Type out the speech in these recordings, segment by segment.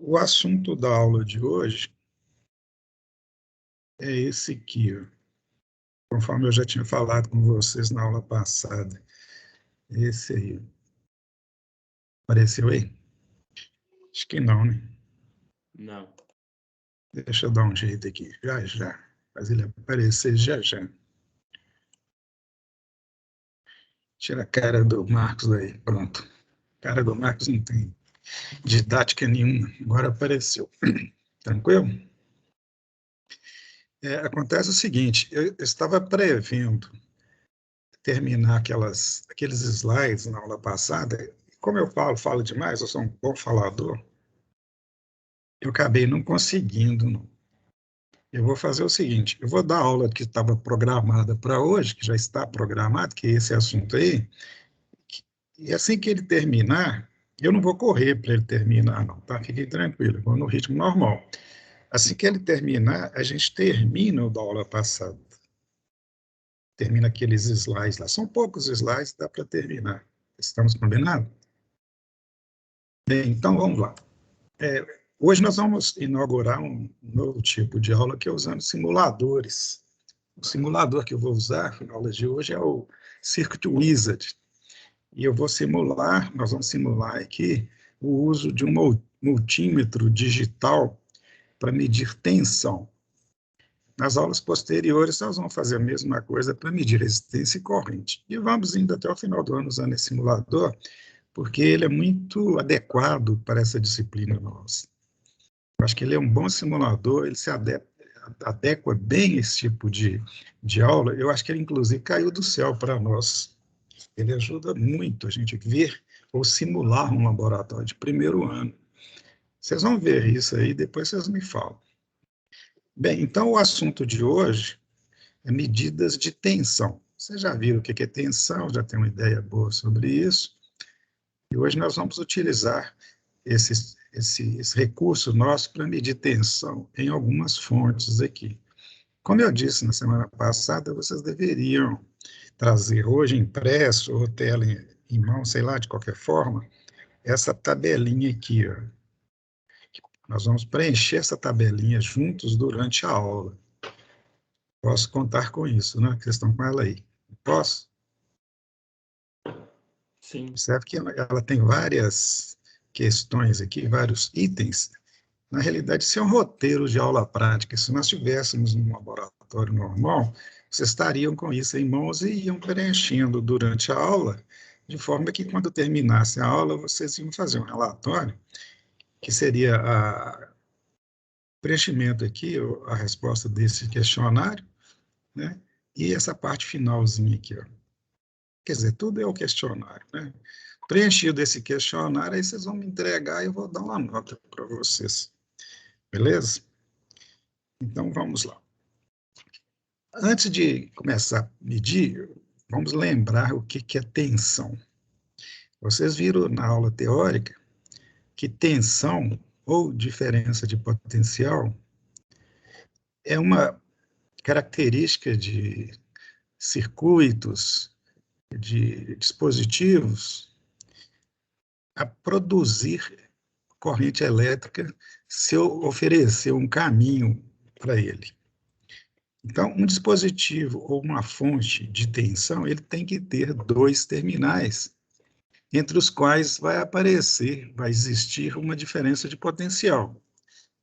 O assunto da aula de hoje é esse aqui, ó. Conforme eu já tinha falado com vocês na aula passada. Esse aí. Apareceu aí? Acho que não, né? Não. Deixa eu dar um jeito aqui, já já. Mas ele aparecer já já. Tira a cara do Marcos daí, pronto. A cara do Marcos não tem didática nenhuma, agora apareceu. Tranquilo? Acontece o seguinte, eu estava prevendo terminar aqueles slides na aula passada. Como eu falo demais, eu sou um bom falador, eu acabei não conseguindo. Não. Eu vou fazer o seguinte, eu vou dar a aula que estava programada para hoje, que já está programada, que é esse assunto aí, e assim que ele terminar, eu não vou correr para ele terminar, não, tá? Fiquem tranquilos, eu vou no ritmo normal. Assim que ele terminar, a gente termina o da aula passada. Termina aqueles slides lá. São poucos slides, dá para terminar. Estamos combinados? Bem, então vamos lá. Hoje nós vamos inaugurar um novo tipo de aula que é usando simuladores. O simulador que eu vou usar na aula de hoje é o Circuit Wizard. E eu vou simular, nós vamos simular aqui o uso de um multímetro digital para medir tensão. Nas aulas posteriores, nós vamos fazer a mesma coisa para medir resistência e corrente. E vamos indo até o final do ano usando esse simulador, porque ele é muito adequado para essa disciplina nossa. Eu acho que ele é um bom simulador, ele se adequa bem a esse tipo de aula. Eu acho que ele, inclusive, caiu do céu para nós. Ele ajuda muito a gente ver ou simular um laboratório de primeiro ano. Vocês vão ver isso aí, depois vocês me falam. Bem, então o assunto de hoje é medidas de tensão. Vocês já viram o que é tensão, já tem uma ideia boa sobre isso. E hoje nós vamos utilizar esse recurso nosso para medir tensão em algumas fontes aqui. Como eu disse na semana passada, vocês deveriam trazer hoje impresso ou tela em mão, sei lá, de qualquer forma, essa tabelinha aqui, ó. Nós vamos preencher essa tabelinha juntos durante a aula. Posso contar com isso, né? Vocês estão com ela aí. Posso? Sim. Observe que ela tem várias questões aqui, vários itens. Na realidade, isso é um roteiro de aula prática. Se nós estivéssemos num laboratório normal, vocês estariam com isso em mãos e iam preenchendo durante a aula, de forma que, quando terminasse a aula, vocês iam fazer um relatório, que seria o preenchimento aqui, a resposta desse questionário, né? E essa parte finalzinha aqui, ó. Quer dizer, tudo é o questionário, né? Preenchido esse questionário, aí vocês vão me entregar e eu vou dar uma nota para vocês. Beleza? Então, vamos lá. Antes de começar a medir, vamos lembrar o que é tensão. Vocês viram na aula teórica que tensão, ou diferença de potencial, é uma característica de circuitos, de dispositivos, a produzir corrente elétrica se eu oferecer um caminho para ele. Então, um dispositivo ou uma fonte de tensão, ele tem que ter dois terminais, entre os quais vai existir uma diferença de potencial.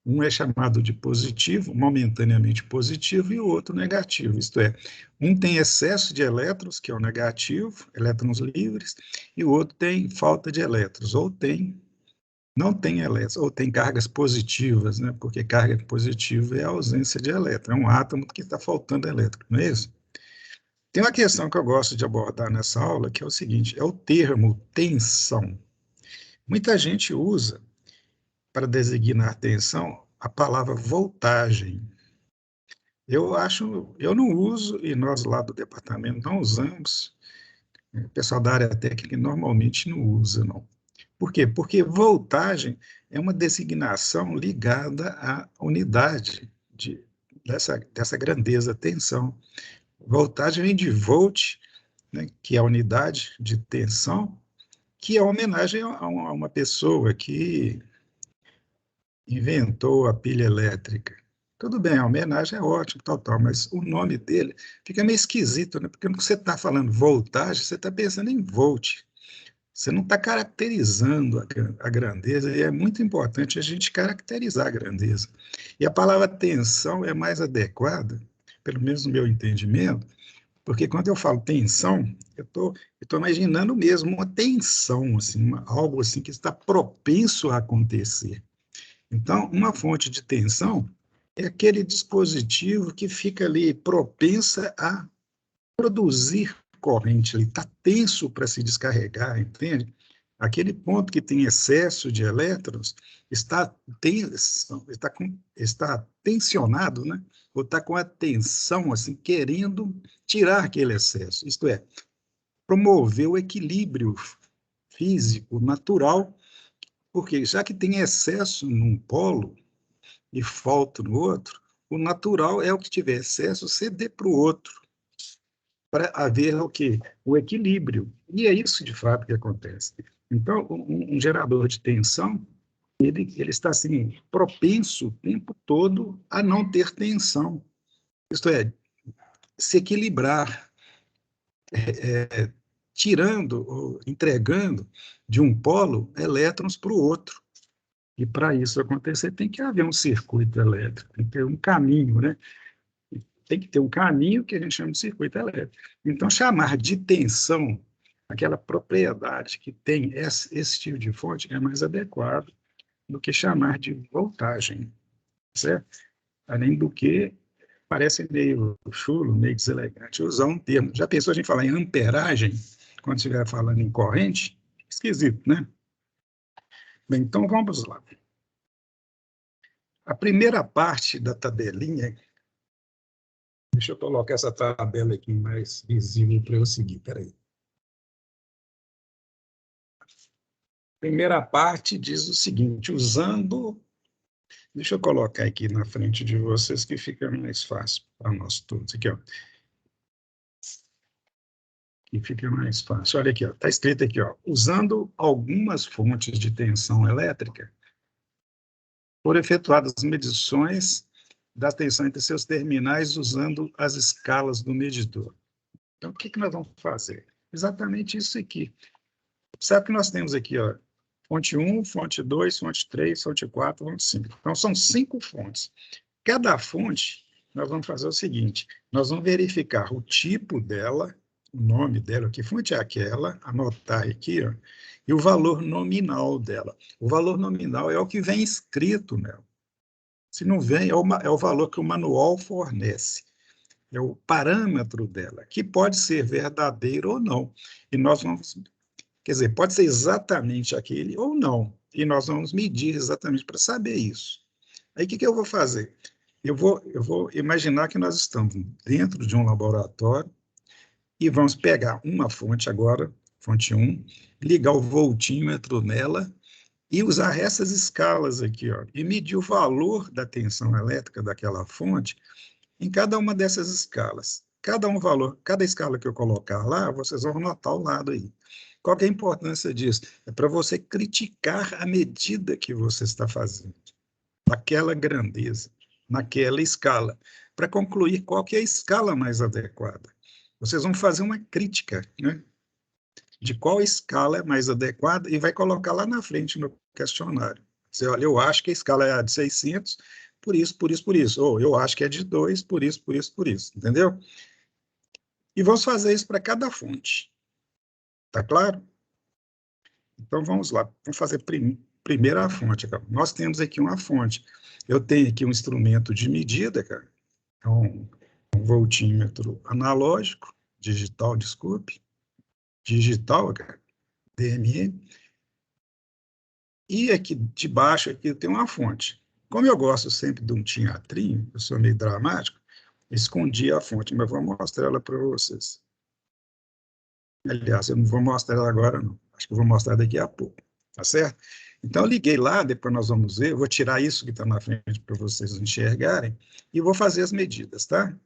Um é chamado de positivo, momentaneamente positivo, e o outro negativo. Isto é, um tem excesso de elétrons, que é o negativo, elétrons livres, e o outro tem falta de elétrons, não tem elétrons, ou tem cargas positivas, né? Porque carga positiva é a ausência de elétron, é um átomo que está faltando elétron, não é isso? Tem uma questão que eu gosto de abordar nessa aula, que é o seguinte, é o termo tensão. Muita gente usa, para designar tensão, a palavra voltagem. Eu não uso, e nós lá do departamento não usamos, o pessoal da área técnica normalmente não usa, não. Por quê? Porque voltagem é uma designação ligada à unidade dessa grandeza, tensão. Voltagem vem de volt, né, que é a unidade de tensão, que é uma homenagem a uma pessoa que inventou a pilha elétrica. Tudo bem, a homenagem é ótima, tal, mas o nome dele fica meio esquisito, né? Porque quando você está falando voltagem, você está pensando em volt. Você não está caracterizando a grandeza, e é muito importante a gente caracterizar a grandeza. E a palavra tensão é mais adequada, pelo menos no meu entendimento, porque quando eu falo tensão, eu tô imaginando mesmo uma tensão, assim, algo assim que está propenso a acontecer. Então, uma fonte de tensão é aquele dispositivo que fica ali propensa a produzir corrente, ele está tenso para se descarregar, entende? Aquele ponto que tem excesso de elétrons está tensionado, né? Ou está com a tensão, assim, querendo tirar aquele excesso. Isto é, promover o equilíbrio físico, natural, porque já que tem excesso num polo e falta no outro, o natural é o que tiver excesso ceder para o outro, para haver o quê? O equilíbrio. E é isso, de fato, que acontece. Então, um gerador de tensão, ele está assim, propenso o tempo todo a não ter tensão. Isto é, se equilibrar, tirando, ou entregando de um polo elétrons para o outro. E para isso acontecer, tem que haver um circuito elétrico, tem que ter um caminho, né? Tem que ter um caminho que a gente chama de circuito elétrico. Então, chamar de tensão aquela propriedade que tem esse tipo de fonte é mais adequado do que chamar de voltagem, certo? Além do que, parece meio chulo, meio deselegante usar um termo. Já pensou a gente falar em amperagem, quando estiver falando em corrente? Esquisito, né? Bem, então vamos lá. A primeira parte da tabelinha, deixa eu colocar essa tabela aqui mais visível para eu seguir, peraí. Primeira parte diz o seguinte, usando... Deixa eu colocar aqui na frente de vocês que fica mais fácil para nós todos. Aqui, ó. Que fica mais fácil. Olha aqui, ó. Está escrito aqui, ó. Usando algumas fontes de tensão elétrica, foram efetuadas medições da tensão entre seus terminais usando as escalas do medidor. Então, o que nós vamos fazer? Exatamente isso aqui. Sabe que nós temos aqui, ó, fonte 1, fonte 2, fonte 3, fonte 4, fonte 5. Então, são 5 fontes. Cada fonte, nós vamos fazer o seguinte, nós vamos verificar o tipo dela, o nome dela, que fonte é aquela, anotar aqui, ó, e o valor nominal dela. O valor nominal é o que vem escrito nela. Se não vem, é o valor que o manual fornece. É o parâmetro dela, que pode ser verdadeiro ou não. E nós vamos... Quer dizer, pode ser exatamente aquele ou não. E nós vamos medir exatamente para saber isso. Aí, o que eu vou fazer? Eu vou imaginar que nós estamos dentro de um laboratório e vamos pegar uma fonte agora, fonte 1, ligar o voltímetro nela e usar essas escalas aqui, ó, e medir o valor da tensão elétrica daquela fonte em cada uma dessas escalas. Cada escala que eu colocar lá, vocês vão notar ao lado aí. Qual que é a importância disso? É para você criticar a medida que você está fazendo, naquela grandeza, naquela escala, para concluir qual que é a escala mais adequada. Vocês vão fazer uma crítica, né, de qual escala é mais adequada e vai colocar lá na frente no questionário. Você olha, eu acho que a escala é a de 600, por isso, por isso, por isso. Ou eu acho que é de 2, por isso, por isso, por isso. Entendeu? E vamos fazer isso para cada fonte. Tá claro? Então, vamos lá. Vamos fazer primeiro a fonte. Cara. Nós temos aqui uma fonte. Eu tenho aqui um instrumento de medida, cara. É um voltímetro analógico, digital, desculpe. Digital, cara. DME. E aqui de baixo aqui tem uma fonte. Como eu gosto sempre de um teatrinho, eu sou meio dramático, escondi a fonte, mas vou mostrar ela para vocês. Aliás, eu não vou mostrar ela agora, não. Acho que eu vou mostrar daqui a pouco, tá certo? Então, eu liguei lá, depois nós vamos ver, eu vou tirar isso que está na frente para vocês enxergarem, e vou fazer as medidas, tá?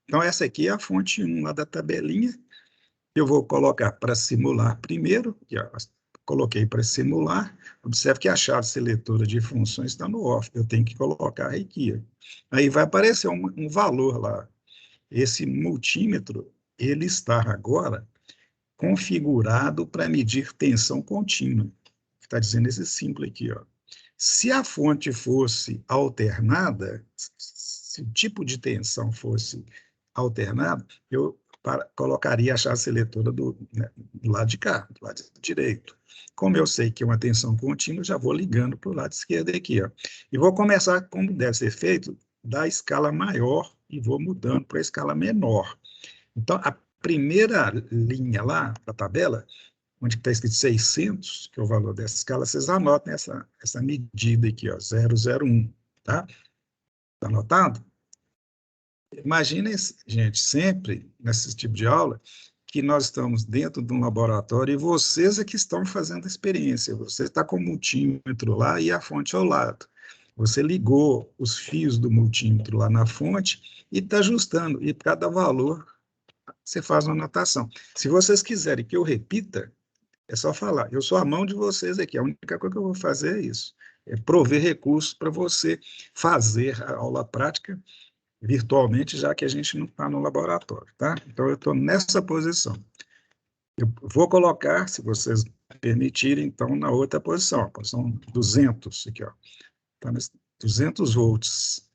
Então, essa aqui é a fonte 1 lá da tabelinha, eu vou colocar para simular primeiro, aqui, ó, coloquei para simular, observe que a chave seletora de funções está no off, eu tenho que colocar aqui. Aí vai aparecer um valor lá. Esse multímetro, ele está agora configurado para medir tensão contínua. Está dizendo esse símbolo aqui, ó. Se a fonte fosse alternada, se o tipo de tensão fosse alternado, eu colocaria a chave seletora do lado de cá, do lado direito. Como eu sei que é uma tensão contínua, já vou ligando para o lado esquerdo aqui. Ó. E vou começar, como deve ser feito, da escala maior e vou mudando para a escala menor. Então, a primeira linha lá da tabela, onde está escrito 600, que é o valor dessa escala, vocês anotem essa medida aqui, ó, 001, tá? Está anotado? Imaginem, gente, sempre, nesse tipo de aula, que nós estamos dentro de um laboratório e vocês é que estão fazendo a experiência. Você está com o multímetro lá e a fonte ao lado. Você ligou os fios do multímetro lá na fonte e está ajustando. E cada valor você faz uma anotação. Se vocês quiserem que eu repita, é só falar. Eu sou a mão de vocês aqui. A única coisa que eu vou fazer é isso. É prover recursos para você fazer a aula prática virtualmente, já que a gente não está no laboratório, tá? Então, eu estou nessa posição. Eu vou colocar, se vocês permitirem, então, na outra posição, a posição 200, aqui, ó. Tá 200 volts.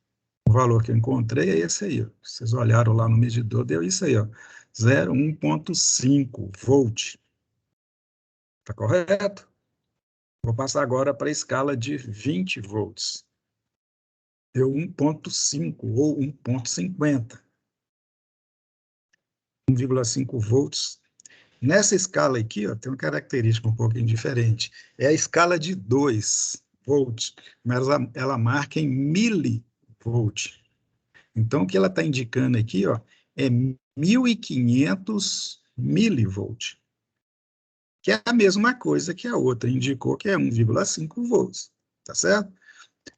O valor que eu encontrei é esse aí, ó. Vocês olharam lá no medidor, deu isso aí, ó. 0,1.5 volt. Está correto? Vou passar agora para a escala de 20 volts. Deu 1,5 ou 1,50. 1,5 volts. Nessa escala aqui, ó, tem uma característica um pouquinho diferente. É a escala de 2 volts, mas ela marca em milivolt. Então, o que ela está indicando aqui, ó, é 1.500 milivolt, que é a mesma coisa que a outra indicou, que é 1,5 volts, tá certo?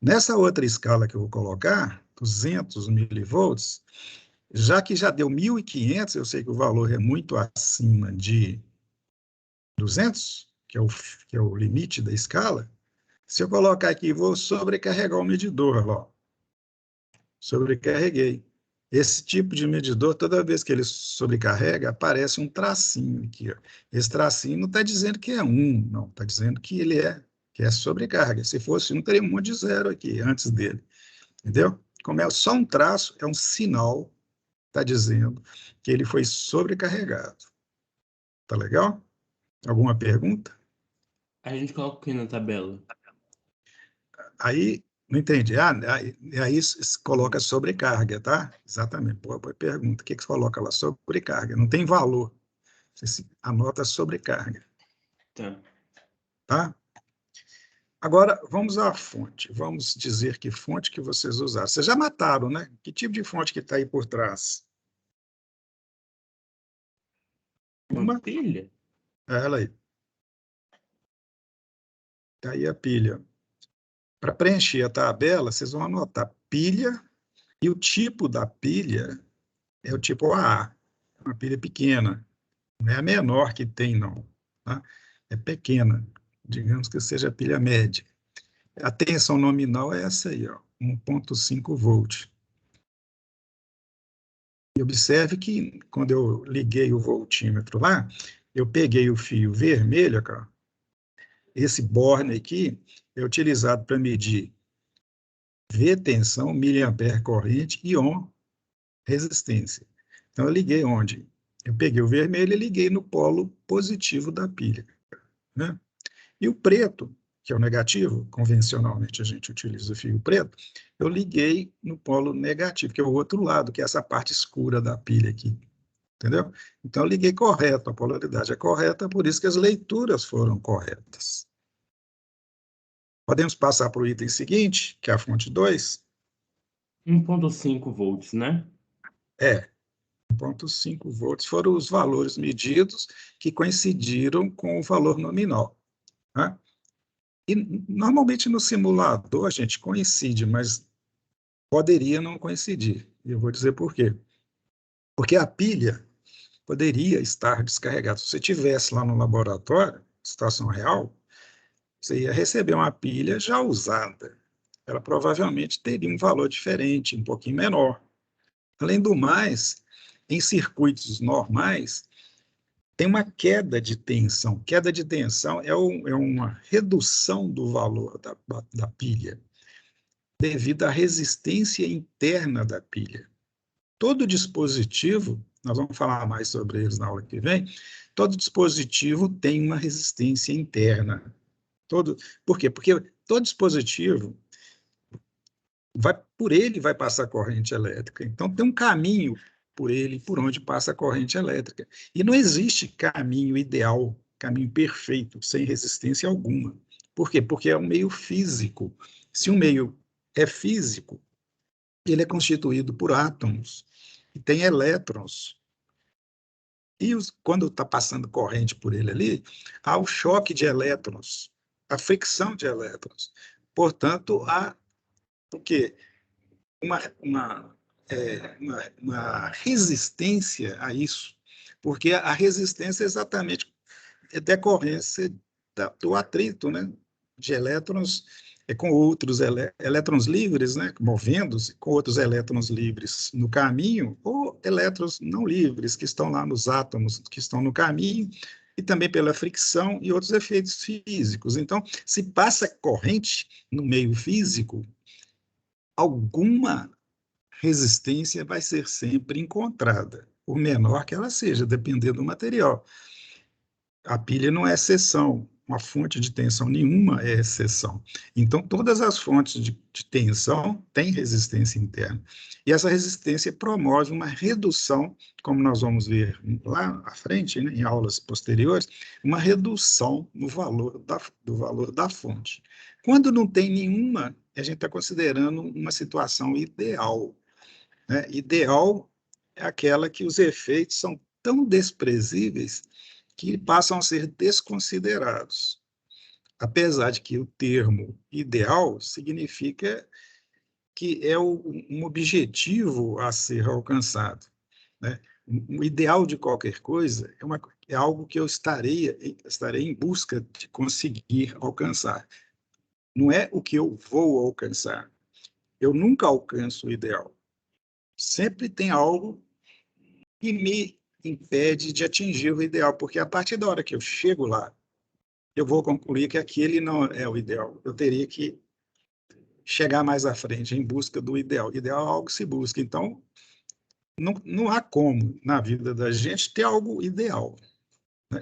Nessa outra escala que eu vou colocar, 200 milivolts, já que já deu 1.500, eu sei que o valor é muito acima de 200, que é o limite da escala, se eu colocar aqui, vou sobrecarregar o medidor, ó. Sobrecarreguei. Esse tipo de medidor, toda vez que ele sobrecarrega, aparece um tracinho aqui, ó. Esse tracinho não está dizendo que é 1, não, está dizendo que ele que é sobrecarga. Se fosse 1, teria um monte de zero aqui antes dele. Entendeu? Como é só um traço, é um sinal, está dizendo que ele foi sobrecarregado. Tá legal? Alguma pergunta? A gente coloca o que na tabela? Aí, não entendi. Aí coloca sobrecarga, tá? Exatamente. Boa pergunta. O que você coloca lá? Sobrecarga. Não tem valor. Você anota sobrecarga. Tá. Tá? Agora, vamos à fonte. Vamos dizer que fonte que vocês usaram. Vocês já mataram, né? Que tipo de fonte que está aí por trás? Uma pilha? É ela aí. Está aí a pilha. Para preencher a tabela, vocês vão anotar pilha e o tipo da pilha é o tipo AA. É uma pilha pequena. Não é a menor que tem, não. Tá? É pequena. Digamos que seja a pilha média. A tensão nominal é essa aí, ó, 1,5 volt. E observe que, quando eu liguei o voltímetro lá, eu peguei o fio vermelho, cara. Esse borne aqui é utilizado para medir V tensão, miliampere corrente e Ohm resistência. Então, eu liguei onde? Eu peguei o vermelho e liguei no polo positivo da pilha, né? E o preto, que é o negativo, convencionalmente a gente utiliza o fio preto, eu liguei no polo negativo, que é o outro lado, que é essa parte escura da pilha aqui, entendeu? Então, eu liguei correto, a polaridade é correta, por isso que as leituras foram corretas. Podemos passar para o item seguinte, que é a fonte 2? 1,5 volts, né? É, 1,5 volts foram os valores medidos que coincidiram com o valor nominal, né? E, normalmente, no simulador, a gente coincide, mas poderia não coincidir. E eu vou dizer por quê. Porque a pilha poderia estar descarregada. Se você tivesse lá no laboratório, situação real, você ia receber uma pilha já usada. Ela provavelmente teria um valor diferente, um pouquinho menor. Além do mais, em circuitos normais, tem uma queda de tensão. Queda de tensão é uma redução do valor da pilha, devido à resistência interna da pilha. Todo dispositivo, nós vamos falar mais sobre eles na aula que vem, todo dispositivo tem uma resistência interna. Por quê? Porque todo dispositivo, por ele vai passar corrente elétrica. Então, tem um caminho por ele, por onde passa a corrente elétrica. E não existe caminho ideal, caminho perfeito, sem resistência alguma. Por quê? Porque é um meio físico. Se um meio é físico, ele é constituído por átomos e tem elétrons. E quando está passando corrente por ele ali, há o choque de elétrons, a fricção de elétrons. Portanto, há o quê? Uma resistência a isso, porque a resistência é exatamente decorrência do atrito, né, de elétrons com outros elétrons livres, né, movendo-se com outros elétrons livres no caminho, ou elétrons não livres que estão lá nos átomos que estão no caminho, e também pela fricção e outros efeitos físicos. Então, se passa corrente no meio físico, alguma resistência vai ser sempre encontrada, por menor que ela seja, dependendo do material. A pilha não é exceção, uma fonte de tensão nenhuma é exceção. Então, todas as fontes de tensão têm resistência interna. E essa resistência promove uma redução, como nós vamos ver lá à frente, né, em aulas posteriores, uma redução no valor do valor da fonte. Quando não tem nenhuma, a gente está considerando uma situação ideal, né? Ideal é aquela que os efeitos são tão desprezíveis que passam a ser desconsiderados. Apesar de que o termo ideal significa que é um objetivo a ser alcançado, né? O ideal de qualquer coisa é algo que eu estarei em busca de conseguir alcançar. Não é o que eu vou alcançar. Eu nunca alcanço o ideal. Sempre tem algo que me impede de atingir o ideal, porque a partir da hora que eu chego lá, eu vou concluir que aquele não é o ideal. Eu teria que chegar mais à frente em busca do ideal. Ideal é algo que se busca. Então, não há como, na vida da gente, ter algo ideal.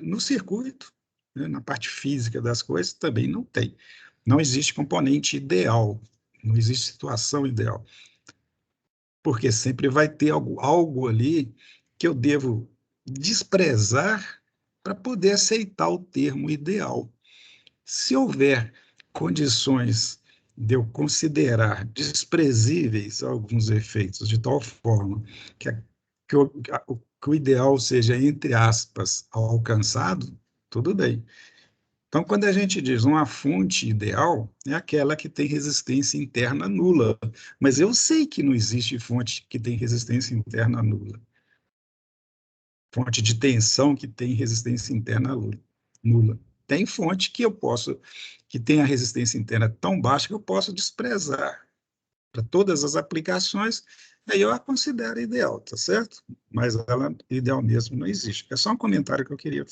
No circuito, né, na parte física das coisas, também não tem. Não existe componente ideal, não existe situação ideal. Porque sempre vai ter algo ali que eu devo desprezar para poder aceitar o termo ideal. Se houver condições de eu considerar desprezíveis alguns efeitos, de tal forma que o ideal seja, entre aspas, alcançado, tudo bem. Então, quando a gente diz uma fonte ideal, é aquela que tem resistência interna nula. Mas eu sei que não existe fonte que tem resistência interna nula. Fonte de tensão que tem resistência interna nula. Tem fonte que tem a resistência interna tão baixa que eu posso desprezar para todas as aplicações, aí eu a considero ideal, tá certo? Mas ela, ideal mesmo, não existe. É só um comentário que eu queria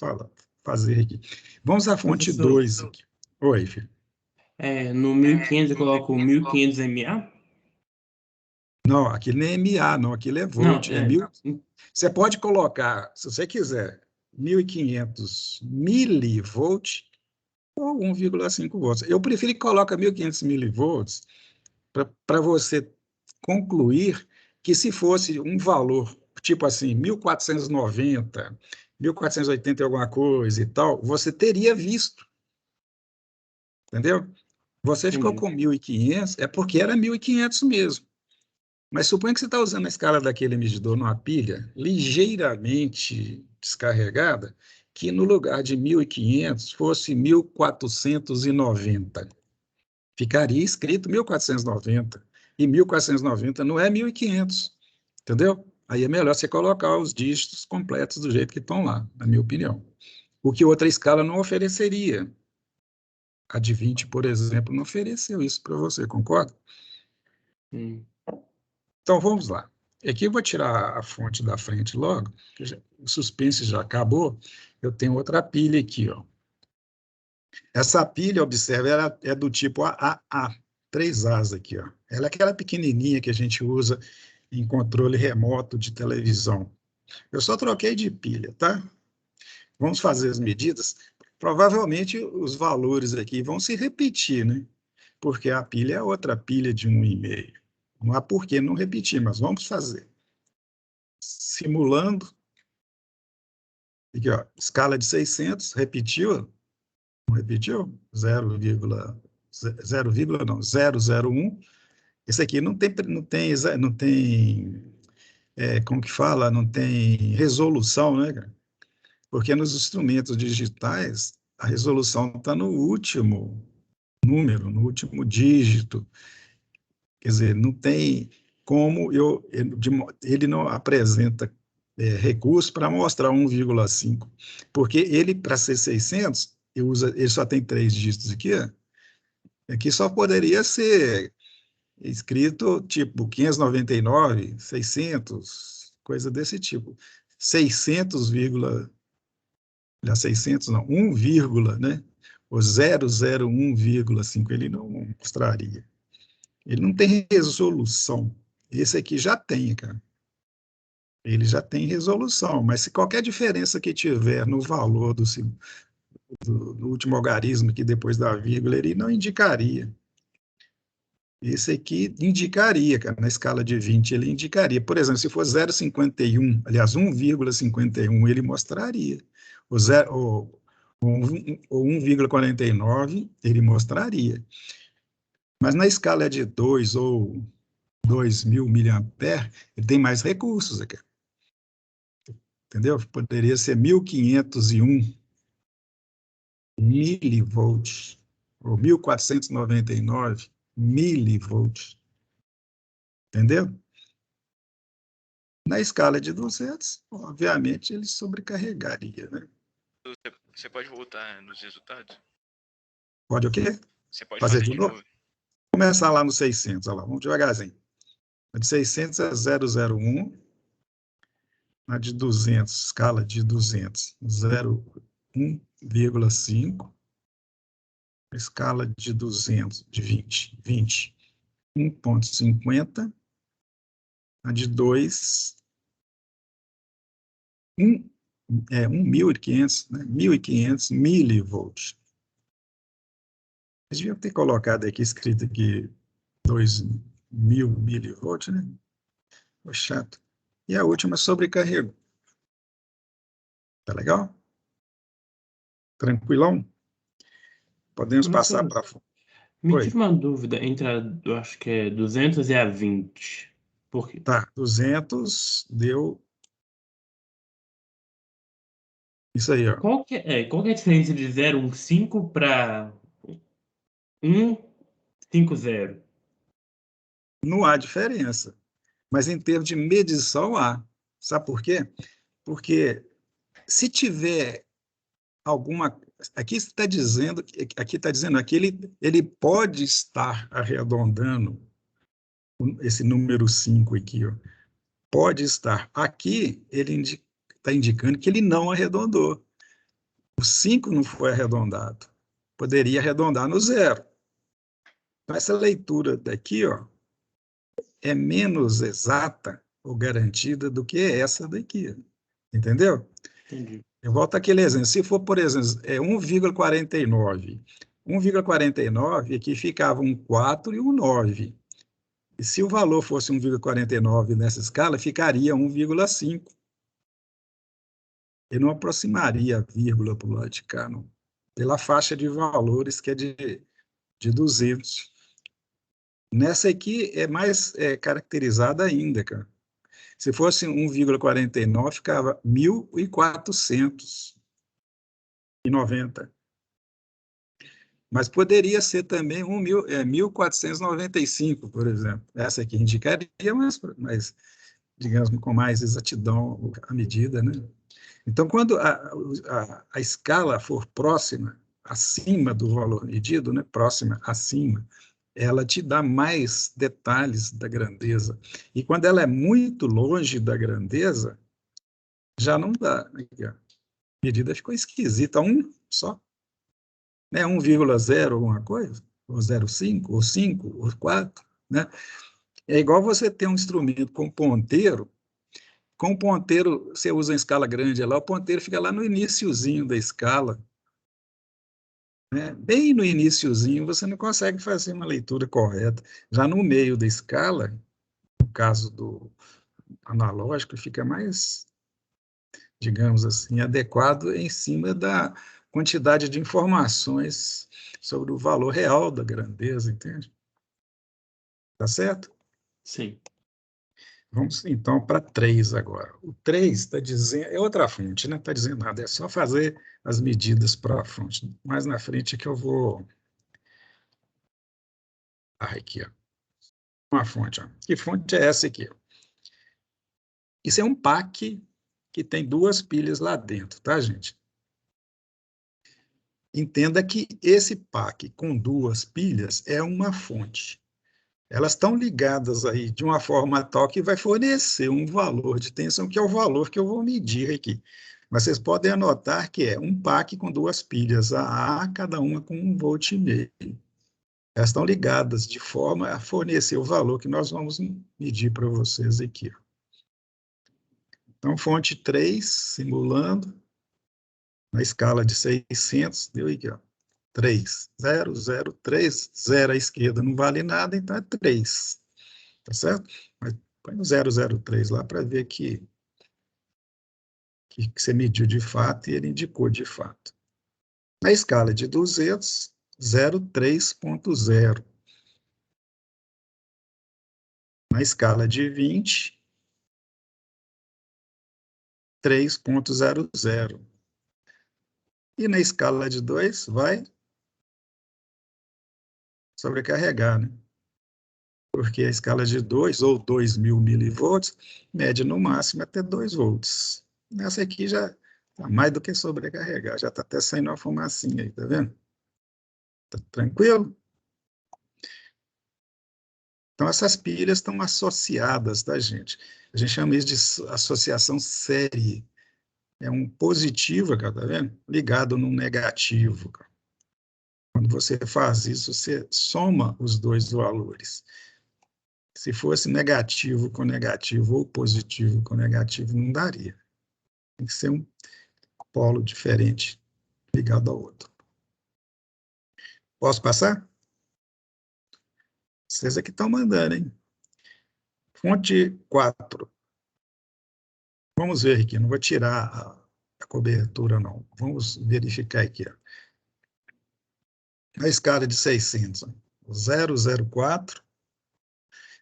fazer aqui. Vamos à fonte Professor, 2 aqui. Oi, filho. no 1500 eu coloco 1500 mA? Não, aquilo não é MA, não, aquilo é Não, volt. Você pode colocar, se você quiser, 1.500 milivolt ou 1,5 volts. Eu prefiro que coloque 1.500 milivolts para você concluir que se fosse um valor, tipo assim, 1.490, 1.480 e alguma coisa e tal, você teria visto, entendeu? Você ficou entendi. com 1.500, é porque era 1.500 mesmo. Mas suponha que você está usando a escala daquele medidor numa pilha ligeiramente descarregada, que no lugar de 1.500 fosse 1.490. Ficaria escrito 1.490. E 1.490 não é 1.500, entendeu? Aí é melhor você colocar os dígitos completos do jeito que estão lá, na minha opinião. o que outra escala não ofereceria. A de 20, por exemplo, não ofereceu isso para você, concorda? Então, vamos lá. Aqui eu vou tirar a fonte da frente logo, que o suspense já acabou. Eu tenho outra pilha aqui, ó. Essa pilha, observe, ela é do tipo AAA, 3As aqui, ó. Ela é aquela pequenininha que a gente usa em controle remoto de televisão. Eu só troquei de pilha, tá? Vamos fazer as medidas. Provavelmente os valores aqui vão se repetir, né? Porque a pilha é outra pilha de 1,5. Não há por que não repetir, mas vamos fazer. Simulando. Aqui, ó, escala de 600, repetiu? Não repetiu? 0,1. Esse aqui não tem, como que fala? Não tem resolução, né, cara? Porque nos instrumentos digitais, a resolução está no último número, no último dígito. Quer dizer, não tem como ele não apresenta recurso para mostrar 1,5, porque ele, para ser 600, ele só tem 3 dígitos aqui, aqui só poderia ser escrito tipo 599, 600, coisa desse tipo. 600, 600 não, 1, né? Ou 001,5 ele não mostraria. Ele não tem resolução. Esse aqui já tem, cara. Ele já tem resolução, mas se qualquer diferença que tiver no valor do último algarismo aqui depois da vírgula, ele não indicaria. Esse aqui indicaria, cara, na escala de 20, ele indicaria. Por exemplo, se for 0,51, aliás, 1,51, ele mostraria. Ou 1,49, ele mostraria. Mas na escala de 2 ou 2.000 miliamperes, ele tem mais recursos aqui. Entendeu? Poderia ser 1.501 milivolts, ou 1.499 milivolts. Entendeu? Na escala de 200, obviamente, ele sobrecarregaria, né? Você pode voltar nos resultados? Pode o quê? Você pode fazer de novo? novo? Começar lá no 600, olha lá, vamos devagarzinho. A de 600 é 001, a de 200, escala de 200, 1,5, a escala de 200, de 20, 1,50, a de 2, 1.500, né? 1.500 milivolts. Eles deviam ter colocado aqui, escrito aqui, 2.000 milivolts, né? Foi chato. E a última, sobrecarregou. Tá legal? Tranquilão? Podemos passar para... Me Oi. tira uma dúvida entre eu acho que é 200 e a 20. Por quê? Tá, 200 deu isso aí, ó. Qual que é a diferença de 015 para 150? Não há diferença. Mas em termos de medição, há. Sabe por quê? Porque se tiver alguma... Aqui está dizendo que ele pode estar arredondando esse número 5 aqui, ó. Pode estar. Aqui ele está indicando que ele não arredondou. O 5 não foi arredondado. Poderia arredondar no 0. Então, essa leitura daqui, ó, é menos exata ou garantida do que essa daqui. Entendeu? Entendi. Eu volto àquele exemplo. Se for, por exemplo, 1,49. 1,49, aqui ficava um 4 e um 9. E se o valor fosse 1,49 nessa escala, ficaria 1,5. Ele não aproximaria a vírgula para o lado de cá, não. Pela faixa de valores que é de 200. Nessa aqui é mais caracterizada ainda, cara. Se fosse 1,49, ficava 1.490. Mas poderia ser também 1.495, por exemplo. Essa aqui indicaria, mas digamos, com mais exatidão a medida, né? Então, quando a escala for próxima, acima do valor medido, né, próxima, acima, ela te dá mais detalhes da grandeza. E quando ela é muito longe da grandeza, já não dá. Aqui, ó. A medida ficou esquisita, um só. Né, 1,0 alguma coisa, ou 0,5, ou 5, ou 4. Né? É igual você ter um instrumento com ponteiro. Com o ponteiro, você usa em escala grande lá, o ponteiro fica lá no iniciozinho da escala. Né? Bem no iniciozinho, você não consegue fazer uma leitura correta. Já no meio da escala, no caso do analógico, fica mais, digamos assim, adequado em cima da quantidade de informações sobre o valor real da grandeza, entende? Tá certo? Sim. Vamos então para 3 agora. O 3 está dizendo, é outra fonte, não está dizendo nada, é só fazer as medidas para a fonte. Mais na frente é que eu vou. Aqui, ó. Uma fonte. Ó. Que fonte é essa aqui? Isso é um pack que tem 2 pilhas lá dentro, tá, gente? Entenda que esse pack com 2 pilhas é uma fonte. Elas estão ligadas aí de uma forma tal que vai fornecer um valor de tensão, que é o valor que eu vou medir aqui. Mas vocês podem anotar que é um pack com 2 pilhas AA, cada uma com 1,5 volt. Elas estão ligadas de forma a fornecer o valor que nós vamos medir para vocês aqui. Então, fonte 3, simulando, na escala de 600, deu aqui, ó, 3, 0, 0, 3, 0 à esquerda não vale nada, então é 3. Tá certo? Mas põe o 003 lá para ver que você mediu de fato e ele indicou de fato. Na escala de 200, 03.0. Na escala de 20, 3.00. E na escala de 2, vai sobrecarregar, né? Porque a escala de 2, ou 2.000 milivolts, mede no máximo até 2 volts. Nessa aqui já está mais do que sobrecarregar, já está até saindo uma fumacinha aí, tá vendo? Tá tranquilo? Então, essas pilhas estão associadas, tá, gente? A gente chama isso de associação série. É um positivo, cara, tá vendo? Ligado num negativo. Cara. Quando você faz isso, você soma os dois valores. Se fosse negativo com negativo ou positivo com negativo, não daria. Tem que ser um polo diferente, ligado ao outro. Posso passar? Vocês aqui estão mandando, hein? Fonte 4. Vamos ver aqui, não vou tirar a cobertura, não. Vamos verificar aqui. Ó. Na escala de 600, 004.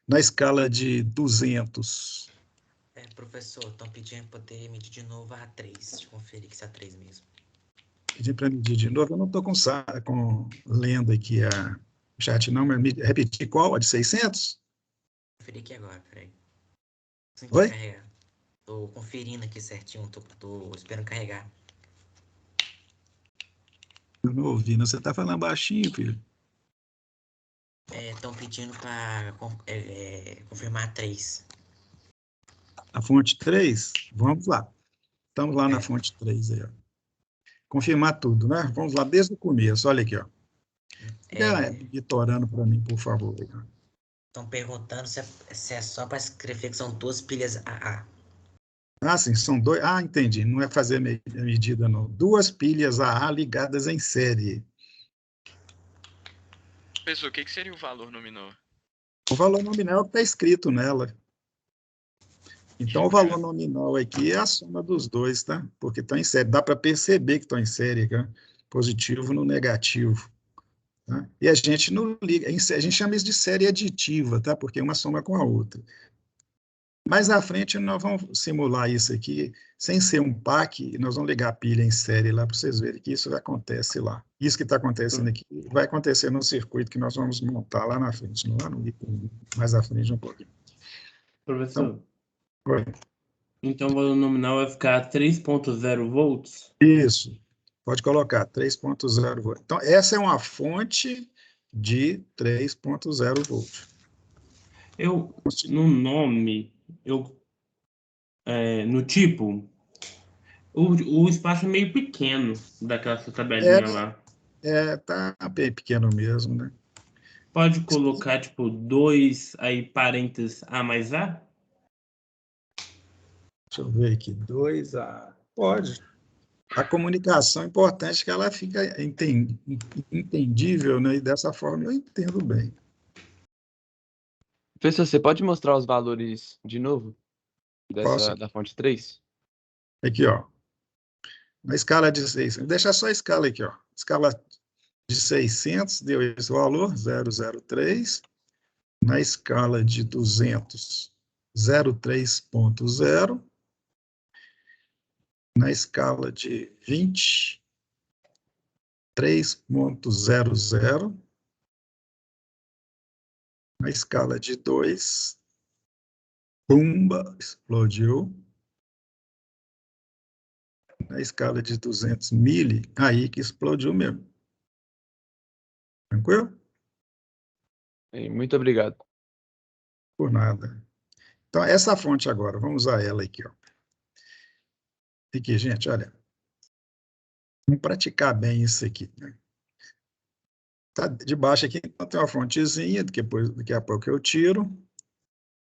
Na escala de 200. Professor, estão pedindo para poder medir de novo a 3. Deixa eu conferir que se é a 3 mesmo. Pedir para medir de novo. Eu não estou lendo aqui o chat, não, mas repetir qual? A de 600? Conferir aqui agora, peraí. Oi? Estou conferindo aqui certinho, estou esperando carregar. Eu não ouvi, não. Você está falando baixinho, filho. Estão pedindo para confirmar a 3. A fonte 3? Vamos lá. Estamos lá na fonte 3 aí, ó. Confirmar tudo, né? Vamos lá desde o começo. Olha aqui, ó. Fica editorando para mim, por favor. Estão perguntando se é só para escrever que são 2 pilhas AA. Ah, sim, são 2. Ah, entendi. Não é fazer a medida, não. 2 pilhas AA ligadas em série. Pessoal, o que seria o valor nominal? O valor nominal está escrito nela. Então, o valor nominal aqui é a soma dos dois, tá? Porque está em série. Dá para perceber que estão em série, tá? Positivo no negativo. Tá? E a gente não liga. A gente chama isso de série aditiva, tá? Porque uma soma com a outra. Mais à frente, nós vamos simular isso aqui, sem ser um pack, e nós vamos ligar a pilha em série lá, para vocês verem que isso acontece lá. Isso que está acontecendo aqui vai acontecer no circuito que nós vamos montar lá na frente, mais à frente um pouquinho. Professor, então, oi. Então o valor nominal vai ficar 3.0 volts? Isso, pode colocar 3.0 volts. Então, essa é uma fonte de 3.0 volts. No nome, no tipo, o espaço é meio pequeno daquela sua tabelinha lá. Tá bem pequeno mesmo, né? Pode colocar, tipo, 2 aí, parênteses, A mais A? Deixa eu ver aqui, 2A. Pode. A comunicação é importante que ela fica entendível, né? E dessa forma eu entendo bem. Professor, você pode mostrar os valores de novo Posso? da fonte 3? Aqui, ó. Na escala de 600, deixa só a escala aqui, ó. Escala de 600 deu esse valor, 003. Na escala de 200, 03.0. Na escala de 20, 3.00. Na escala de 2, pumba, explodiu. Na escala de 200 mili, aí que explodiu mesmo. Tranquilo? Muito obrigado. Por nada. Então, essa fonte agora, vamos usar ela aqui, ó. Aqui, gente, olha. Vamos praticar bem isso aqui, né? Tá debaixo aqui, então tem uma fontezinha, daqui a pouco eu tiro,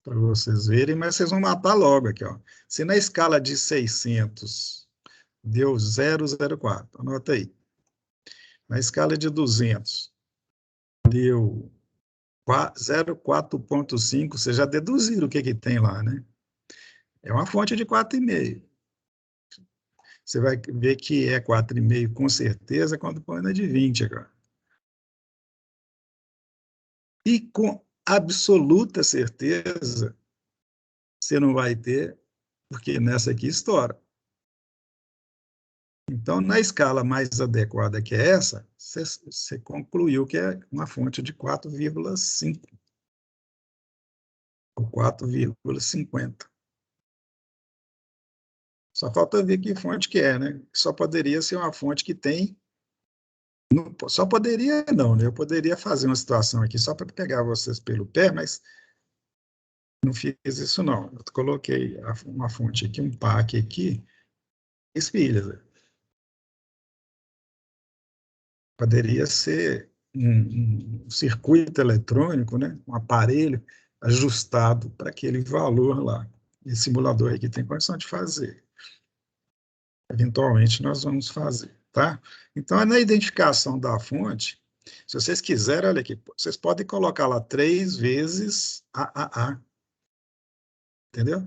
para vocês verem, mas vocês vão matar logo aqui, ó. Se na escala de 600 deu 0,04, anota aí. Na escala de 200 deu 0,4.5, vocês já deduziram o que que tem lá, né? É uma fonte de 4,5. Você vai ver que é 4,5 com certeza quando põe na de 20 agora. E com absoluta certeza, você não vai ter, porque nessa aqui estoura. Então, na escala mais adequada que é essa, você concluiu que é uma fonte de 4,5 ou 4,50. Só falta ver que fonte que é, né? Só poderia ser uma fonte que tem. Não, só poderia, não, né? Eu poderia fazer uma situação aqui só para pegar vocês pelo pé, mas não fiz isso, não. Eu coloquei uma fonte aqui, um pack aqui, espelha. Poderia ser um circuito eletrônico, né? Um aparelho ajustado para aquele valor lá. Esse simulador aqui tem condição de fazer. Eventualmente nós vamos fazer, tá? Então, é na identificação da fonte, se vocês quiserem, olha aqui, vocês podem colocar lá 3 vezes AAA, entendeu?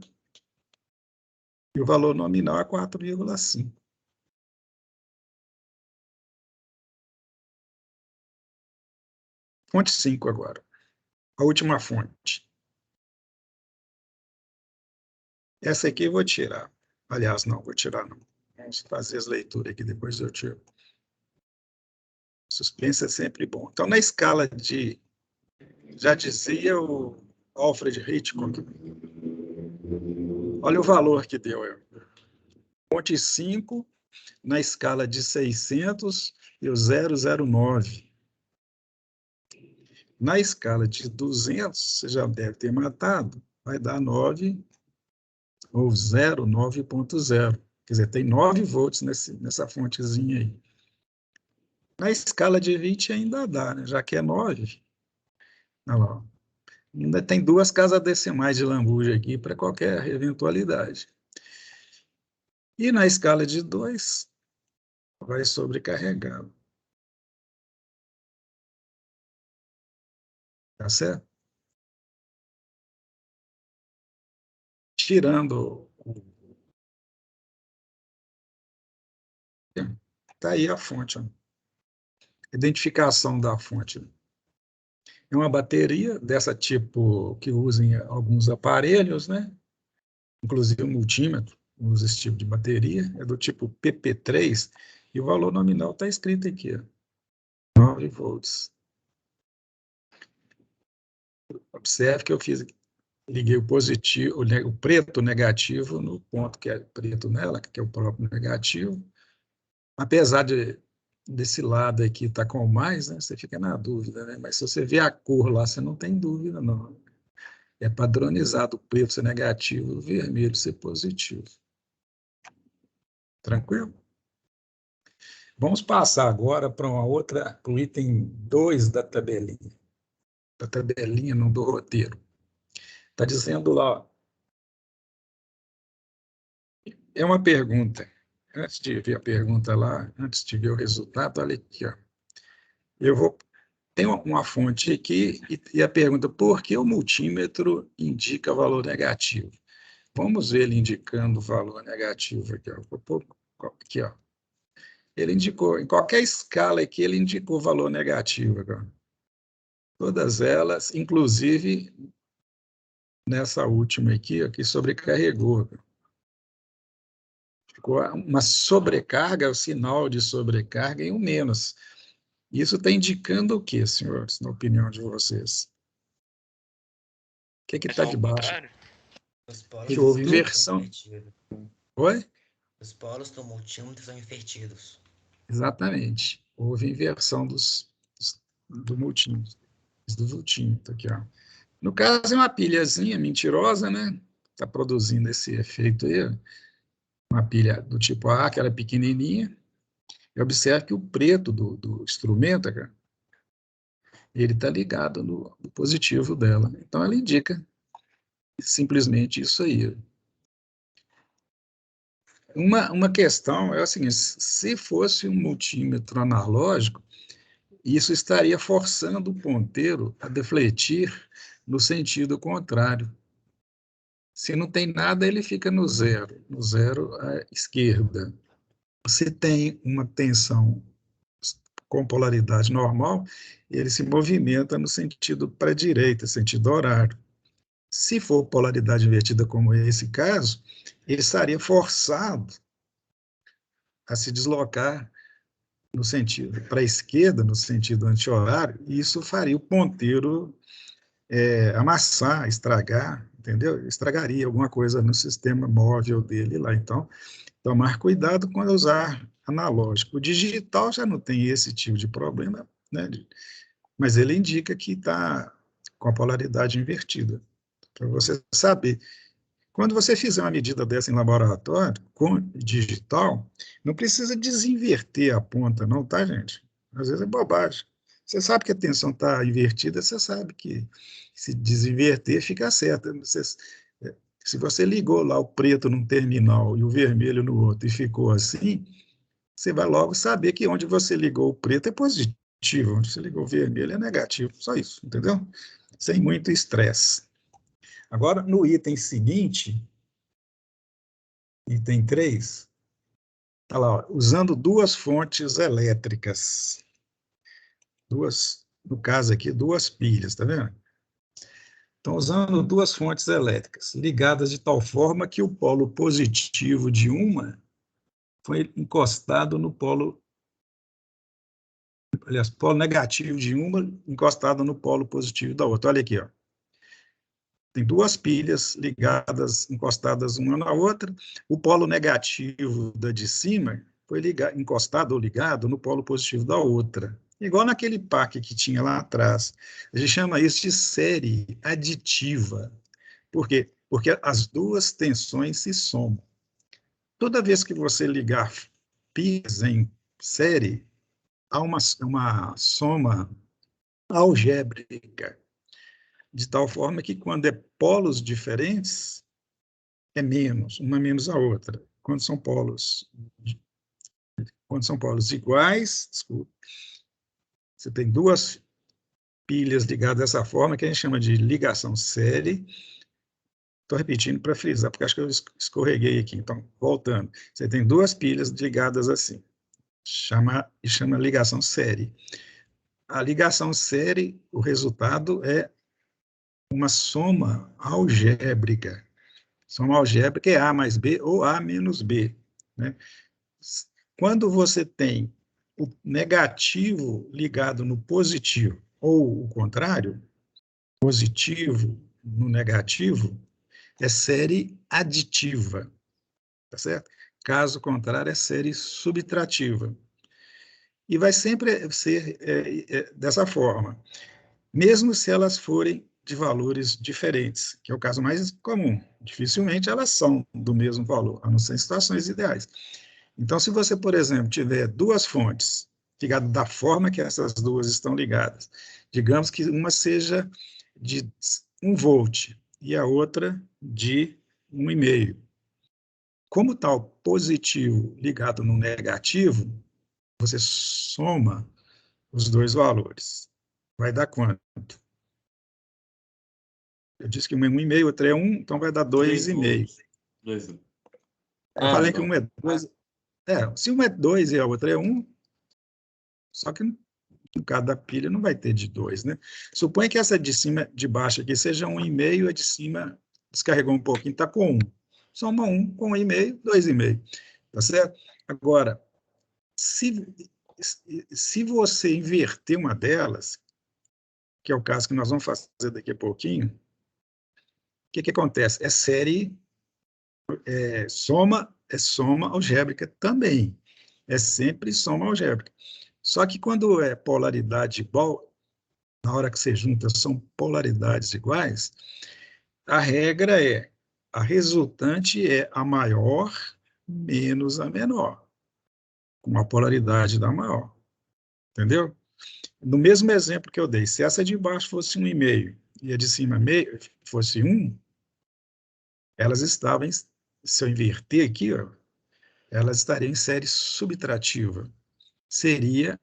E o valor nominal é 4,5. Fonte 5 agora. A última fonte. Essa aqui eu vou tirar. Aliás, não, vou tirar não. Vamos fazer as leituras aqui, depois eu tiro. Suspense é sempre bom. Então, na escala de... Já dizia o Alfred Hitchcock. Olha o valor que deu. Fonte 5, na escala de 600, e o 009. Na escala de 200, você já deve ter matado, vai dar 9, ou 9.0. Quer dizer, tem 9 volts nessa fontezinha aí. Na escala de 20 ainda dá, né? Já que é 9. Olha lá. Ainda tem 2 casas decimais de lambuja aqui para qualquer eventualidade. E na escala de 2, vai sobrecarregar. Tá certo? Tirando Está aí a fonte. Ó. Identificação da fonte. É uma bateria dessa tipo que usa em alguns aparelhos, né? Inclusive o multímetro usa esse tipo de bateria. É do tipo PP3 e o valor nominal está escrito aqui. Ó. 9 volts. Observe que eu fiz aqui. liguei o positivo, o preto negativo no ponto que é preto nela, que é o próprio negativo. Apesar desse lado aqui estar com mais, né, você fica na dúvida, né? Mas se você vê a cor lá, você não tem dúvida, não. É padronizado o preto ser negativo, o vermelho ser positivo. Tranquilo? Vamos passar agora para o item 2 da tabelinha, não do roteiro. Está dizendo lá, ó, é uma pergunta. Antes de ver a pergunta lá, antes de ver o resultado, olha aqui, ó. Tem uma fonte aqui e a pergunta, por que o multímetro indica valor negativo? Vamos ver ele indicando valor negativo aqui, ó. Aqui, ó. Ele indicou, em qualquer escala aqui, ele indicou valor negativo. Ó. Todas elas, inclusive nessa última aqui, ó, que sobrecarregou. Ficou uma sobrecarga, o sinal de sobrecarga em um menos. Isso está indicando o quê, senhores, na opinião de vocês? O que está debaixo? Os polos Que houve estão inversão. invertidos. Oi? Os polos do multímetro são invertidos. Exatamente. Houve inversão do multímetro. Do voltímetro aqui, ó. No caso, é uma pilhazinha mentirosa, né? Está produzindo esse efeito aí. Uma pilha do tipo A, que era pequenininha. E observe que o preto do instrumento, cara, ele está ligado no positivo dela. Então, ela indica simplesmente isso aí. Uma questão é o seguinte, se fosse um multímetro analógico, isso estaria forçando o ponteiro a defletir no sentido contrário. Se não tem nada, ele fica no zero à esquerda. Se tem uma tensão com polaridade normal, ele se movimenta no sentido para a direita, sentido horário. Se for polaridade invertida, como é esse caso, ele estaria forçado a se deslocar no sentido para a esquerda, no sentido anti-horário, e isso faria o ponteiro amassar, estragar, entendeu? Estragaria alguma coisa no sistema móvel dele lá. Então, tomar cuidado quando usar analógico. O digital já não tem esse tipo de problema, né? Mas ele indica que está com a polaridade invertida, para você saber. Quando você fizer uma medida dessa em laboratório, com digital, não precisa desinverter a ponta, não, tá, gente? Às vezes é bobagem. Você sabe que a tensão está invertida, você sabe que se desinverter fica certa. Se você ligou lá o preto num terminal e o vermelho no outro e ficou assim, você vai logo saber que onde você ligou o preto é positivo, onde você ligou o vermelho é negativo. Só isso, entendeu? Sem muito estresse. Agora, no item seguinte, item 3, tá lá, ó, usando duas fontes elétricas. No caso aqui, duas pilhas, tá vendo? Estão usando duas fontes elétricas, ligadas de tal forma que o polo positivo de uma foi encostado no polo, aliás, polo negativo de uma encostado no polo positivo da outra. Olha aqui, ó. Tem duas pilhas ligadas, encostadas uma na outra. O polo negativo da de cima foi encostado ou ligado no polo positivo da outra. Igual naquele pack que tinha lá atrás. A gente chama isso de série aditiva. Por quê? Porque as duas tensões se somam. Toda vez que você ligar pilhas em série, há uma soma algébrica, de tal forma que quando é polos diferentes, é menos, uma menos a outra. Quando são polos iguais, desculpa, você tem duas pilhas ligadas dessa forma, que a gente chama de ligação série. Estou repetindo para frisar, porque acho que eu escorreguei aqui. Então, voltando. Você tem duas pilhas ligadas assim. Chama ligação série. A ligação série, o resultado é uma soma algébrica. Soma algébrica é A mais B ou A menos B. Né? Quando você tem o negativo ligado no positivo, ou o contrário, positivo no negativo, é série aditiva, tá certo? Caso contrário, é série subtrativa. E vai sempre ser dessa forma, mesmo se elas forem de valores diferentes, que é o caso mais comum. Dificilmente elas são do mesmo valor, a não ser em situações ideais. Então, se você, por exemplo, tiver duas fontes ligadas da forma que essas duas estão ligadas, digamos que uma seja de 1 volt e a outra de 1,5. Como está o positivo ligado no negativo, você soma os dois valores. Vai dar quanto? Eu disse que um é 1,5, outro é 1, então vai dar 2,5. 2. Eu falei que um é 2. Se um é 2 e a outra é 1, só que no caso da pilha não vai ter de 2, né? Suponha que essa de cima, de baixo aqui, seja 1,5, a de cima descarregou um pouquinho, está com 1. Soma 1 com 1,5, 2,5. Tá certo? Agora, se você inverter uma delas, que é o caso que nós vamos fazer daqui a pouquinho, o que acontece? É série, soma algébrica também. É sempre soma algébrica. Só que quando é polaridade igual, na hora que você junta são polaridades iguais, a regra é a resultante é a maior menos a menor, com a polaridade da maior. Entendeu? No mesmo exemplo que eu dei, se essa de baixo fosse 1,5 e a de cima fosse 1, elas estavam, se eu inverter aqui, ó, elas estariam em série subtrativa. Seria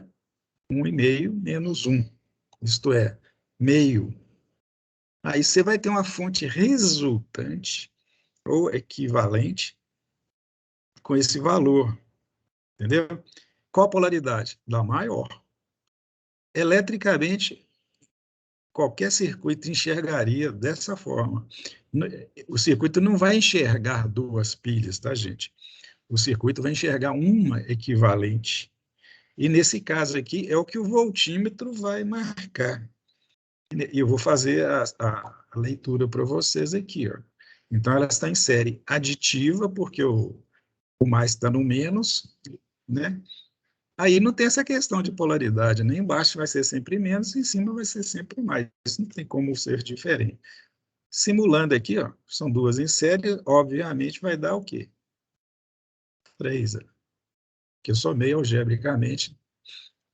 1,5 menos 1, isto é, meio. Aí você vai ter uma fonte resultante ou equivalente com esse valor, entendeu? Qual a polaridade? Da maior. Eletricamente, qualquer circuito enxergaria dessa forma. O circuito não vai enxergar duas pilhas, tá, gente? O circuito vai enxergar uma equivalente. E nesse caso aqui, é o que o voltímetro vai marcar. E eu vou fazer a leitura para vocês aqui, ó. Então, ela está em série aditiva, porque o mais está no menos, né? Aí não tem essa questão de polaridade, nem embaixo vai ser sempre menos, em cima vai ser sempre mais. Isso não tem como ser diferente. Simulando aqui, ó, são duas em série, obviamente vai dar o quê? 3, que eu somei algebricamente,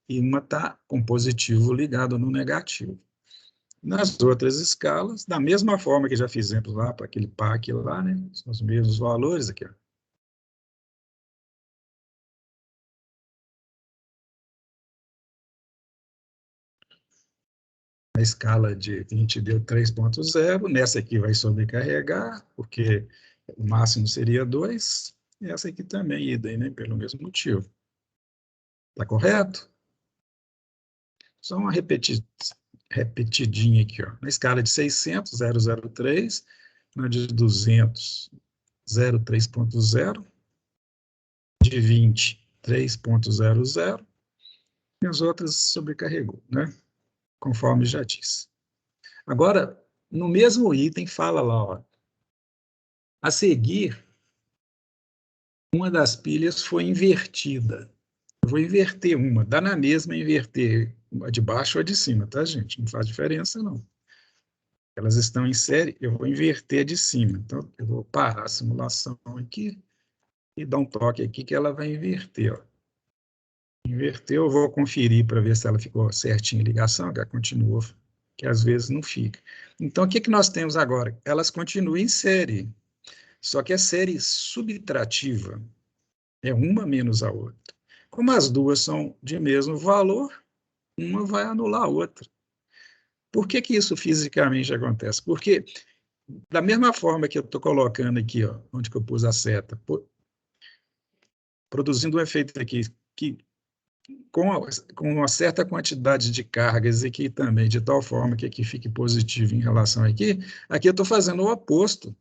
e uma está com positivo ligado no negativo. Nas outras escalas, da mesma forma que já fizemos lá para aquele PAC lá, né? São os mesmos valores aqui, ó. A escala de 20 deu 3,0, nessa aqui vai sobrecarregar, porque o máximo seria 2, e essa aqui também, idem, né? Pelo mesmo motivo. Está correto? Só uma repetidinha aqui, ó. Na escala de 600, 0,03, na de 200, 0,3,0, de 20, 3,00, e as outras sobrecarregou, né? Conforme já disse. Agora, no mesmo item, fala lá, ó, a seguir, uma das pilhas foi invertida. Eu vou inverter uma, dá na mesma inverter a de baixo ou a de cima, tá, gente? Não faz diferença, não. Elas estão em série, eu vou inverter a de cima. Então, eu vou parar a simulação aqui e dar um toque aqui que ela vai inverter, ó. Inverteu, eu vou conferir para ver se ela ficou certinha em ligação, que ela continuou, que às vezes não fica. Então, o que nós temos agora? Elas continuam em série, só que é série subtrativa, é uma menos a outra. Como as duas são de mesmo valor, uma vai anular a outra. Por que isso fisicamente acontece? Porque, da mesma forma que eu estou colocando aqui, ó, onde que eu pus a seta, produzindo um efeito aqui que com uma certa quantidade de cargas aqui também, de tal forma que aqui fique positivo em relação aqui eu estou fazendo o oposto.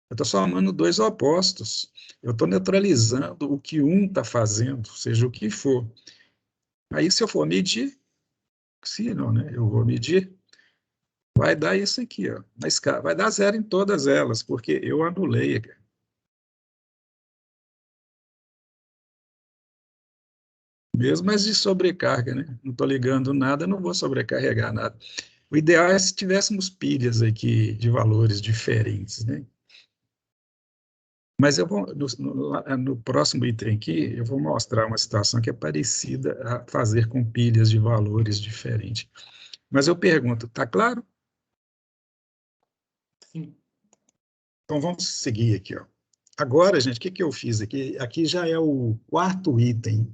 Eu estou somando dois opostos. Eu estou neutralizando o que um está fazendo, seja o que for. Aí, se eu for medir, se não, né? Eu vou medir, vai dar isso aqui, ó, na escala. Vai dar 0 em todas elas, porque eu anulei aqui. Mesmo as de sobrecarga, né? Não estou ligando nada, não vou sobrecarregar nada. O ideal é se tivéssemos pilhas aqui de valores diferentes, né? Mas eu vou, no próximo item aqui, eu vou mostrar uma situação que é parecida a fazer com pilhas de valores diferentes. Mas eu pergunto, tá claro? Sim. Então vamos seguir aqui, ó. Agora, gente, o que eu fiz aqui? Aqui já é o quarto item.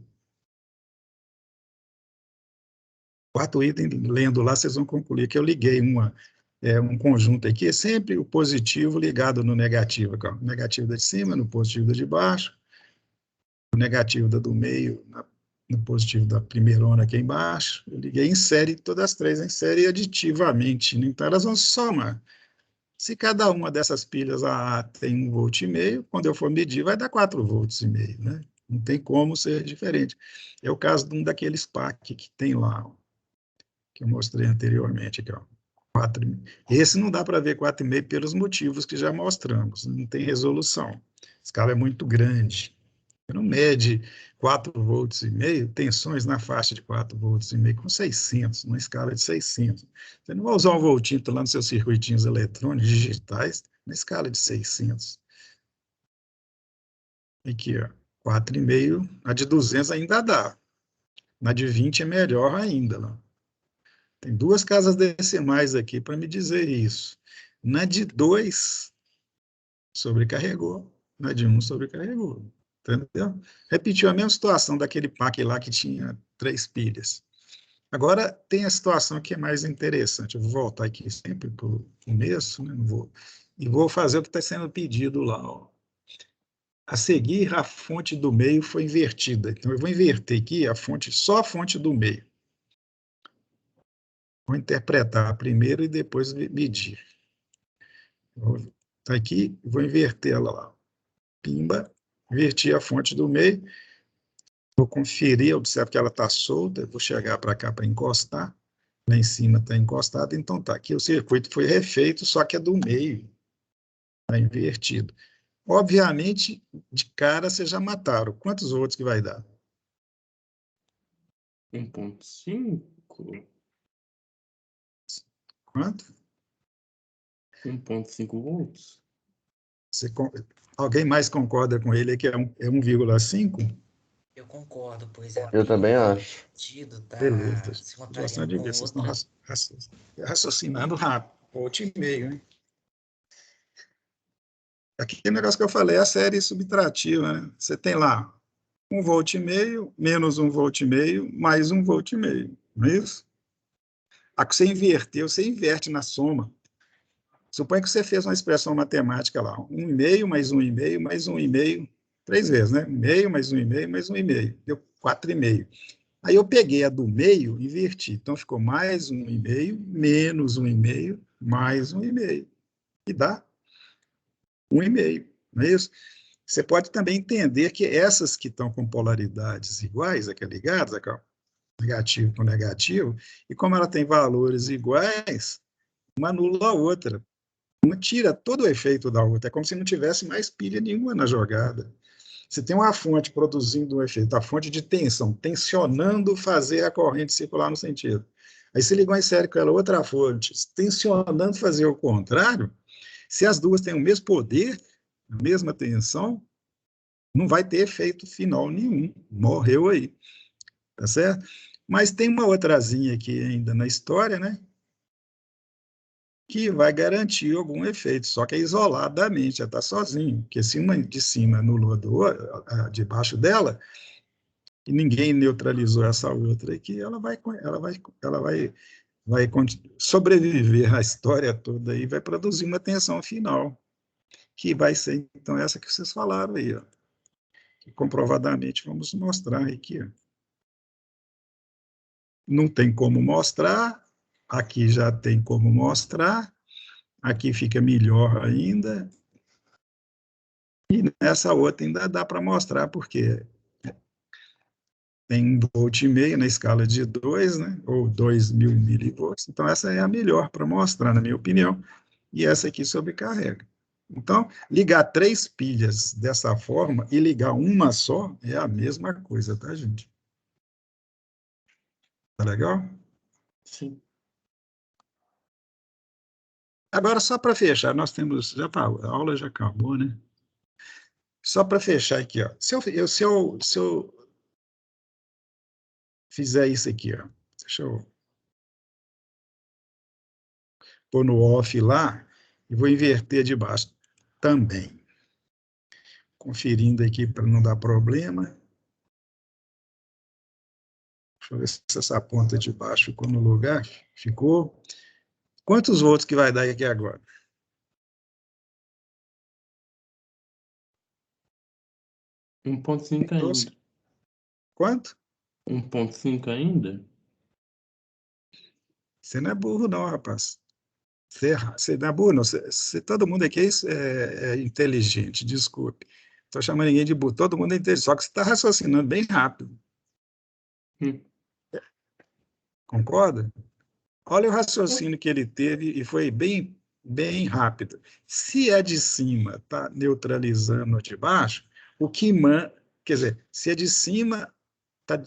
Quarto item, lendo lá, vocês vão concluir que eu liguei um conjunto aqui, é sempre o positivo ligado no negativo. Aqui, ó. O negativo da de cima, no positivo da de baixo, o negativo da do meio, no positivo da primeira onda aqui embaixo. Eu liguei em série, todas as três em série aditivamente, né? Então elas vão se somar. Se cada uma dessas pilhas A tem 1,5 volt, quando eu for medir, vai dar 4,5 volts, né? Não tem como ser diferente. É o caso de um daqueles PAC que tem lá, ó, que eu mostrei anteriormente aqui, ó. 4,5. Esse não dá para ver 4,5 pelos motivos que já mostramos, não tem resolução. A escala é muito grande. Você não mede 4,5 volts, tensões na faixa de 4,5 volts com 600, numa escala de 600. Você não vai usar um voltímetro lá nos seus circuitinhos eletrônicos digitais na escala de 600. Aqui, ó, 4,5, a de 200 ainda dá. Na de 20 é melhor ainda, lá. Tem duas casas decimais aqui para me dizer isso. Na de 2, sobrecarregou. Na de 1, sobrecarregou. Entendeu? Repetiu a mesma situação daquele pack lá que tinha 3 pilhas. Agora tem a situação que é mais interessante. Eu vou voltar aqui sempre para o começo, né? E vou fazer o que está sendo pedido lá. Ó. A seguir, a fonte do meio foi invertida. Então, eu vou inverter aqui só a fonte do meio. Vou interpretar primeiro e depois medir. Está aqui, vou inverter ela lá. Pimba, inverti a fonte do meio. Vou conferir, observo que ela está solta. Vou chegar para cá para encostar. Lá em cima está encostado, então tá. Aqui o circuito foi refeito, só que é do meio. Está invertido. Obviamente, de cara, vocês já mataram. Quantos volts que vai dar? 1,5? Quanto? 1,5 volts? Alguém mais concorda com ele que é 1,5? Eu concordo, pois a Eu também pilha acho. invertido Beleza. tá se Gosto contrariando de com ver, vocês estão outra. raciocinando rápido. 1,5 volt, hein? Aqui o negócio que eu falei é a série subtrativa, né? Você tem lá 1,5 volt, menos 1,5 volt, mais 1,5 volt. Não é isso? A que você inverteu, você inverte na soma. Suponha que você fez uma expressão matemática lá, 1,5 mais 1,5 mais 1,5, 3 vezes, né? 1,5 mais 1,5 mais 1,5, deu 4,5. Aí eu peguei a do meio e inverti. Então ficou mais 1,5, menos 1,5, mais 1,5. E dá 1,5, não é isso? Você pode também entender que essas que estão com polaridades iguais, aqui ligadas, aqui, ó, negativo com negativo, e como ela tem valores iguais, uma anula a outra. Uma tira todo o efeito da outra. É como se não tivesse mais pilha nenhuma na jogada. Você tem uma fonte produzindo um efeito, a fonte de tensão, tensionando fazer a corrente circular no sentido. Aí você ligou em série com ela outra fonte, tensionando fazer o contrário. Se as duas têm o mesmo poder, a mesma tensão, não vai ter efeito final nenhum. Morreu aí. Tá certo? Mas tem uma outrazinha aqui ainda na história, né? Que vai garantir algum efeito, só que é isoladamente, já está sozinho, porque se uma de cima anulou debaixo dela, e ninguém neutralizou essa outra aqui, vai sobreviver à história toda e vai produzir uma tensão final, que vai ser, então, essa que vocês falaram aí, ó, que comprovadamente vamos mostrar aqui. Ó. Não tem como mostrar, aqui já tem como mostrar, aqui fica melhor ainda, e nessa outra ainda dá para mostrar, porque tem 1,5 volt na escala de 2, né, ou 2.000 milivolts. Então, essa é a melhor para mostrar, na minha opinião, e essa aqui sobrecarrega. Então, ligar 3 pilhas dessa forma e ligar uma só é a mesma coisa, tá, gente? Tá legal? Sim. Agora, só para fechar, nós temos, já tá, a aula já acabou, né? Só para fechar aqui, ó. Se eu fizer isso aqui, ó, deixa eu pôr no off lá e vou inverter de baixo também. Conferindo aqui para não dar problema. Deixa eu ver se essa ponta de baixo ficou no lugar. Ficou. Quantos volts que vai dar aqui agora? Um 1,5 ainda. Quanto? 1,5 ainda? Você não é burro, não, rapaz. Você não é burro, não. Todo mundo aqui é inteligente, desculpe. Não estou chamando ninguém de burro. Todo mundo é inteligente, só que você está raciocinando bem rápido. Concorda? Olha o raciocínio que ele teve e foi bem, bem rápido. Se é de cima está neutralizando a de baixo, o que quer dizer, se é de cima está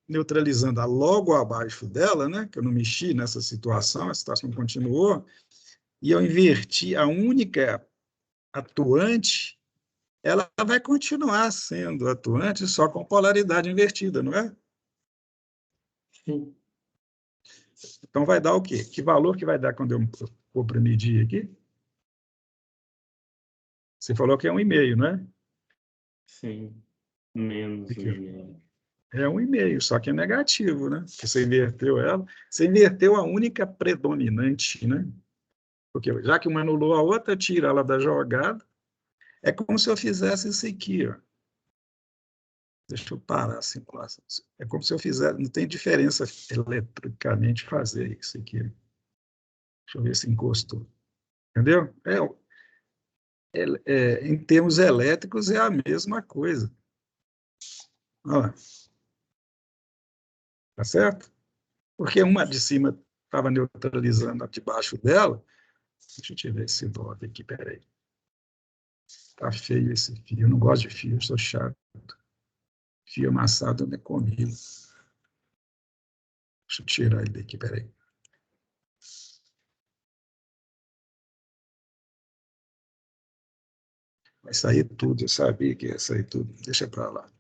neutralizando a logo abaixo dela, né, que eu não mexi nessa situação, a situação continuou, e eu inverti a única atuante, ela vai continuar sendo atuante só com polaridade invertida, não é? Sim. Então vai dar o quê? Que valor que vai dar quando eu for para medir aqui? Você falou que é 1,5, não é? Sim. Menos Aqui, ó. 1,5. É 1,5, só que é negativo, né? Porque você inverteu ela, você inverteu a única predominante, né? Porque já que uma anulou a outra, tira ela da jogada. É como se eu fizesse isso aqui, ó. Deixa eu parar a simulação. É como se eu fizesse, não tem diferença eletricamente fazer isso aqui. Deixa eu ver se encostou. Entendeu? Em termos elétricos, é a mesma coisa. Olha lá. Tá certo? Porque uma de cima estava neutralizando a de baixo dela. Deixa eu tirar esse dólar aqui, peraí. Tá feio esse fio. Eu não gosto de fio, eu sou chato. Fio amassado não é comigo. Deixa eu tirar ele daqui, peraí. Vai sair tudo, eu sabia que ia sair tudo. Deixa para lá.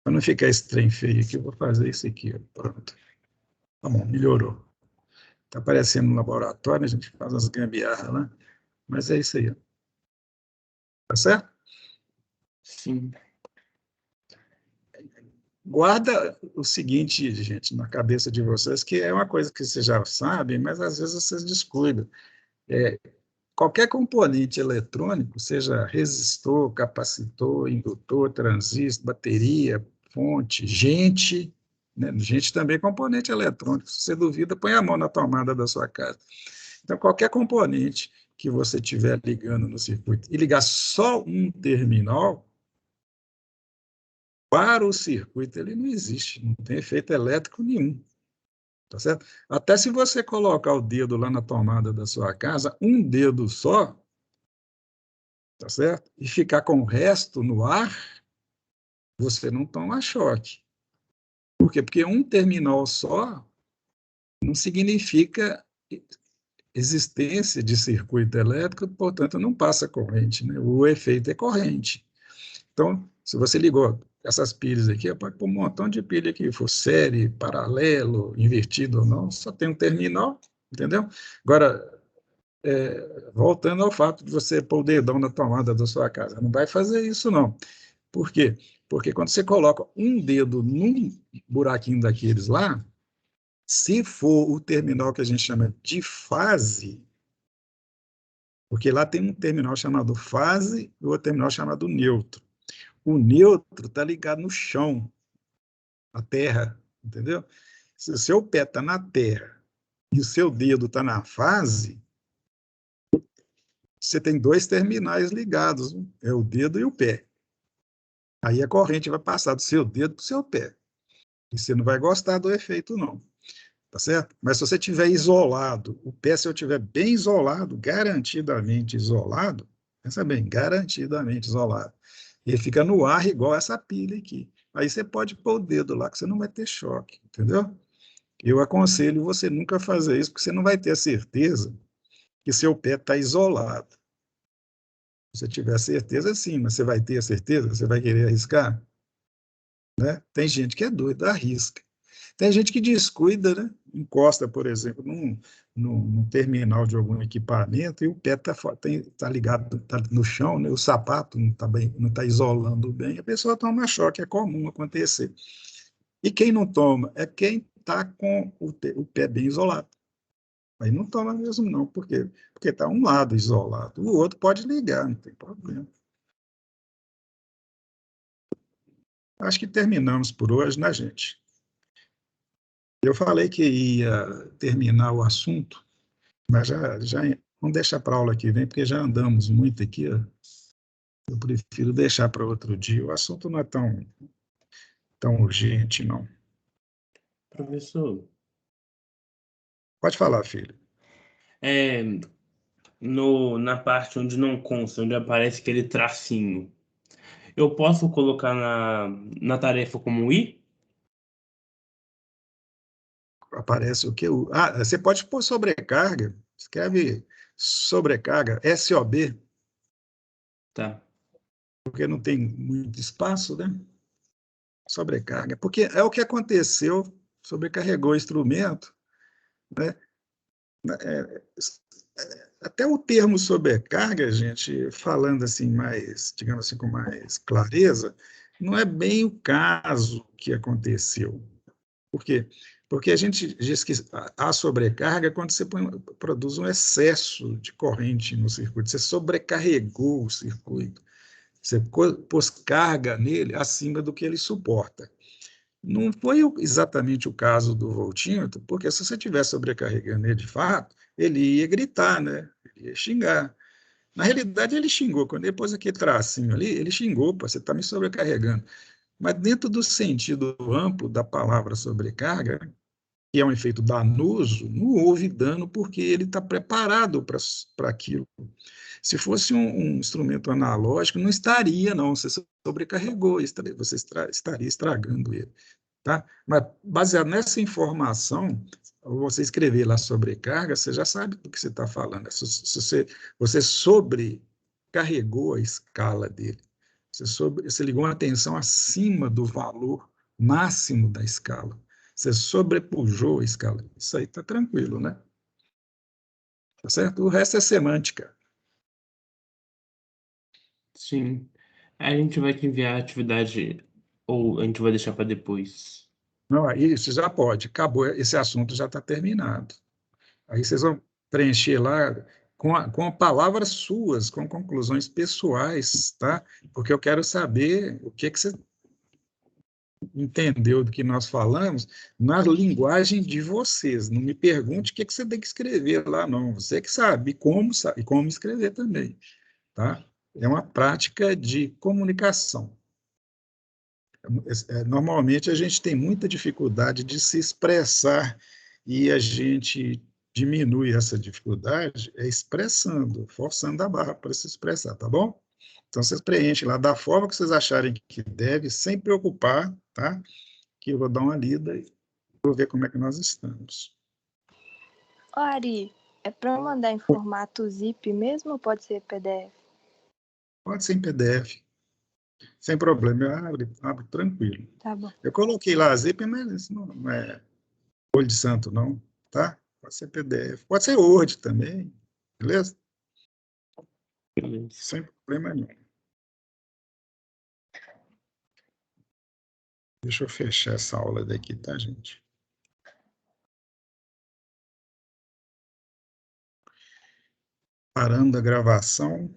Para não ficar esse trem feio aqui, eu vou fazer isso aqui. Pronto. Tá bom, melhorou. Está aparecendo no laboratório, a gente faz as gambiarras lá. Mas é isso aí. Tá certo? Sim. Guarda o seguinte, gente, na cabeça de vocês, que é uma coisa que vocês já sabem, mas às vezes vocês descuidam. Qualquer componente eletrônico, seja resistor, capacitor, indutor, transistor, bateria, fonte, gente, né? Gente também é componente eletrônico. Se você duvida, põe a mão na tomada da sua casa. Então, qualquer componente que você estiver ligando no circuito e ligar só um terminal, para o circuito ele não existe, não tem efeito elétrico nenhum. Tá certo? Até se você colocar o dedo lá na tomada da sua casa, um dedo só, tá certo? E ficar com o resto no ar, você não toma choque. Por quê? Porque um terminal só não significa existência de circuito elétrico, portanto, não passa corrente, né? O efeito é corrente. Então, se você ligou essas pilhas aqui, pode pôr um montão de pilha aqui, for série, paralelo, invertido ou não, só tem um terminal, entendeu? Agora, voltando ao fato de você pôr o dedão na tomada da sua casa, não vai fazer isso, não. Por quê? Porque quando você coloca um dedo num buraquinho daqueles lá, se for o terminal que a gente chama de fase, porque lá tem um terminal chamado fase e outro terminal chamado neutro. O neutro está ligado no chão, na terra, entendeu? Se o seu pé está na terra e o seu dedo está na fase, você tem dois terminais ligados, é o dedo e o pé. Aí a corrente vai passar do seu dedo para o seu pé. E você não vai gostar do efeito, não. Tá certo? Mas se você tiver isolado, o pé, se eu tiver bem isolado, garantidamente isolado, pensa bem, garantidamente isolado, ele fica no ar igual essa pilha aqui. Aí você pode pôr o dedo lá, que você não vai ter choque, entendeu? Eu aconselho você nunca fazer isso, porque você não vai ter a certeza que seu pé está isolado. Se você tiver certeza, sim, mas você vai ter a certeza? Você vai querer arriscar? Né? Tem gente que é doida, arrisca. Tem gente que descuida, né? Encosta, por exemplo, num terminal de algum equipamento e o pé tá ligado, tá no chão, né? O sapato não está bem, não tá isolando bem, a pessoa toma choque, é comum acontecer. E quem não toma é quem está com o pé bem isolado. Aí não toma mesmo, não, porque está um lado isolado, o outro pode ligar, não tem problema. Acho que terminamos por hoje, né, gente? Eu falei que ia terminar o assunto, mas já vamos deixar para a aula que vem, porque já andamos muito aqui. Ó. Eu prefiro deixar para outro dia. O assunto não é tão urgente, não. Professor, Pode falar, filho. é, na parte onde não consta, onde aparece aquele tracinho, eu posso colocar na tarefa como I? Aparece o quê? Você pode pôr sobrecarga. Escreve sobrecarga, SOB, Tá. porque não tem muito espaço, né? Sobrecarga. Porque é o que aconteceu, sobrecarregou o instrumento, né? Até o termo sobrecarga, gente, falando assim mais, digamos assim, com mais clareza, não é bem o caso que aconteceu. Por quê? Porque a gente diz que a sobrecarga é quando você produz um excesso de corrente no circuito, você sobrecarregou o circuito, você pôs carga nele acima do que ele suporta. Não foi exatamente o caso do voltímetro, porque se você estivesse sobrecarregando ele de fato, ele ia gritar, né? Ele ia xingar. Na realidade, ele xingou. Quando ele pôs aquele tracinho ali, ele xingou, pô, você está me sobrecarregando. Mas dentro do sentido amplo da palavra sobrecarga, que é um efeito danoso, não houve dano porque ele está preparado para aquilo. Se fosse um instrumento analógico, não estaria, não. Você sobrecarregou, você estaria estragando ele. Tá? Mas, baseado nessa informação, você escrever lá sobrecarga, você já sabe do que você está falando. Se você sobrecarregou a escala dele, você ligou uma tensão acima do valor máximo da escala. Você sobrepujou a escala. Isso aí está tranquilo, né? Tá certo? O resto é semântica. Sim. A gente vai te enviar a atividade ou a gente vai deixar para depois? Não, isso já pode. Acabou. Esse assunto já está terminado. Aí vocês vão preencher lá com palavras suas, com conclusões pessoais, tá? Porque eu quero saber o que você entendeu do que nós falamos na linguagem de vocês. Não me pergunte o que você tem que escrever lá, não. Você que sabe e como escrever também, tá? É uma prática de comunicação. Normalmente a gente tem muita dificuldade de se expressar e a gente diminui essa dificuldade expressando, forçando a barra para se expressar, tá bom? Então vocês preenchem lá da forma que vocês acharem que deve, sem preocupar, tá? Que eu vou dar uma lida e vou ver como é que nós estamos. Ô, Ari, é para mandar em formato zip mesmo ou pode ser PDF? Pode ser em PDF, sem problema, eu abro tranquilo. Tá bom. Eu coloquei lá a zip, mas isso não é olho de santo, não, tá? Pode ser PDF, pode ser Word também, beleza? Beleza. Sem problema nenhum. Deixa eu fechar essa aula daqui, tá, gente? Parando a gravação.